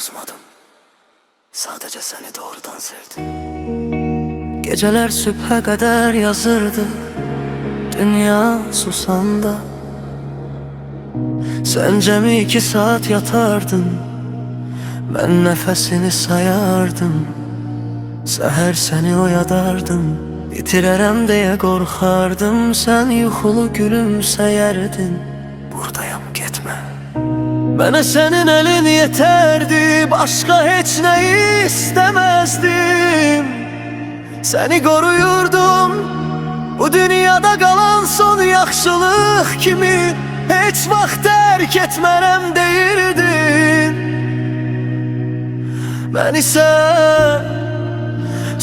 susmadım. Sadece seni doğrudan sevdim. Geceler sübhe kadar yazırdı dünya susanda. Sen cemi 2 saat yatardın, ben nefesini sayardım. Seher seni oyadardım, bitirərəm deyə qorxardım. Sen yuxulu gülümsəyərdin, buradayam getmə. Mənə senin elin yeterdi, başka hiç neyi istemezdim. Seni koruyurdum, bu dünyada kalan son yaxşılıq kimi. Heç vaxt terk etmərəm deyirdin. Ben ise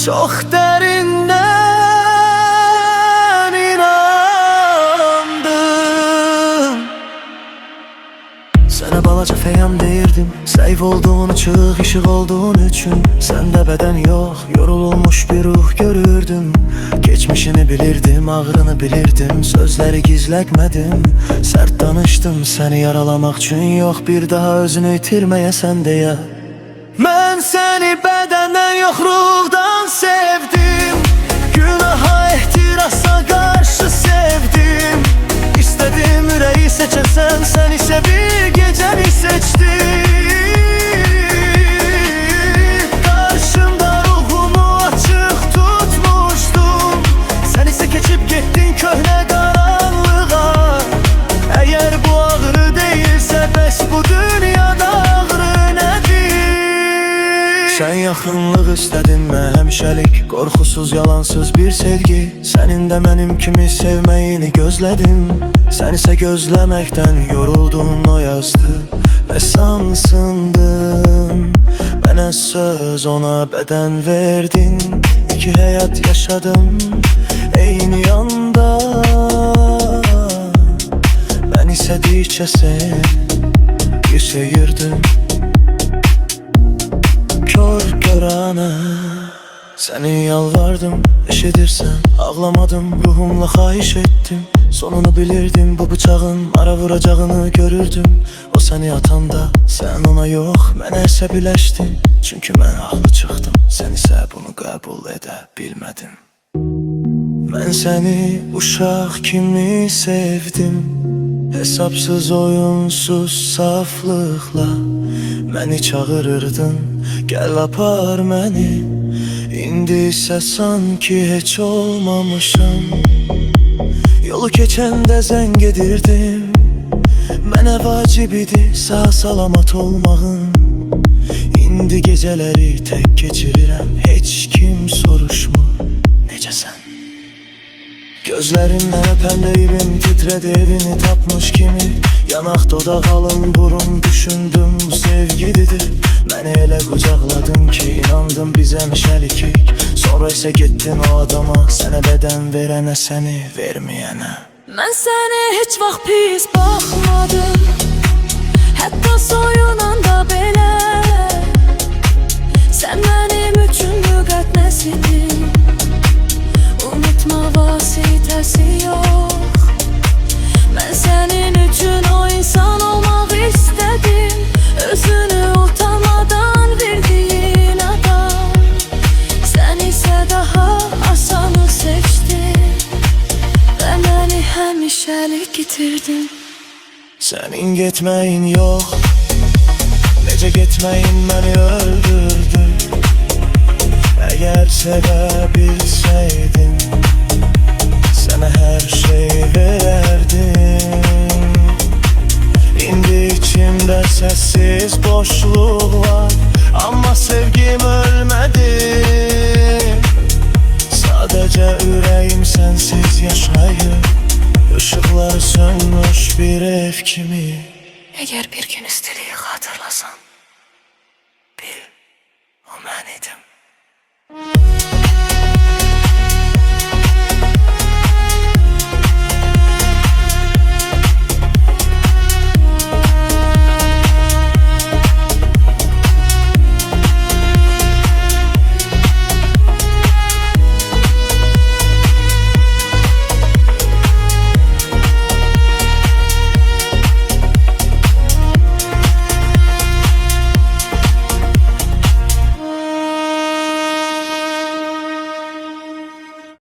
çok derinden inandım. Sana balaca feyam deyirdim, seyv olduğun, açıq işıq olduğun üçün. Səndə bədən yox, yorulmuş bir ruh görürdüm. Geçmişini bilirdim, ağrını bilirdim, sözləri gizlətmədim. Sərt danışdım səni yaralamaq üçün, yox bir daha özünü itirməyəsən deyə. Mən səni bədəndən yox ruhdan sevdim. Günaha ehtirasa qarşı sevdim. İstədim ürəyi seçəsən, sən isə bir gecəni seçdin. Qarşımda ruhumu açıq tutmuşdum, sən isə keçib getdin köhnə qaranlığa. Əgər bu ağrı deyilsə, bəs bu dünyada ağrı nədir? Sen yaxınlıq istədin mə həmişəlik, qorxusuz yalansız bir sevgi. Sənin də mənim kimi sevməyini gözlədim. Sən isə gözləməkdən yoruldun o yazdı və sansındın. Mənə söz, ona bədən verdin. 2 həyat yaşadım eyni yanda. Mən istədikcə sen yaşayırdım. Kör görənə səni yalvardım, eşidirsən ağlamadım, ruhumla xahiş etdim. Sonunu bilirdim, bu bıçağın ara vuracağını görürdüm. O səni atanda sən ona yox, mənə əsəbiləşdin. Çünki mən haqlı çıxdım, sən isə bunu qəbul edə bilmədim. Mən səni uşaq kimi sevdim, hesapsız oyunsuz saflıqla. Məni çağırırdın, gəl apar məni. İndi isə sanki heç olmamışam. Yolu keçəndə zəng edirdim, mənə vacib idi sağ salamat olmağın. İndi gecələri tək keçirirəm, heç kim soruşmur necəsən. Gözlərindən öpəndə evim titrədi, evini tapmış kimi. Yanaq dodaq alın burun, düşündüm bu sevgididir. Məni elə qucaqladın ki, inandım biz həmişəlikik. Sonra isə getdin o adama, sənə bədən verənə, səni verməyənə. Mən səni heç vaxt pis baxmadım, hətta soyunanda belə. Sən mənim üçün müqəddəs idin, unutma vasitəsi yox. Mən sənin üçün o insan olmaq istədim, özünü utanmadan verdiyin adam. Sən isə daha asanı seçdin və məni həmişəlik itirdin. Sənin getməyin yox, necə getməyin məni öldürdü. Əgər sevə bilsəydim, sənə hər şey verərdim. İndi içimdə səssiz boşluq var, amma sevgim ölmədi. Sadəcə ürəyim sənsiz yaşayır, ışıqları sönmüş bir ev kimi. Əgər bir gün istiliyi xatırlasan,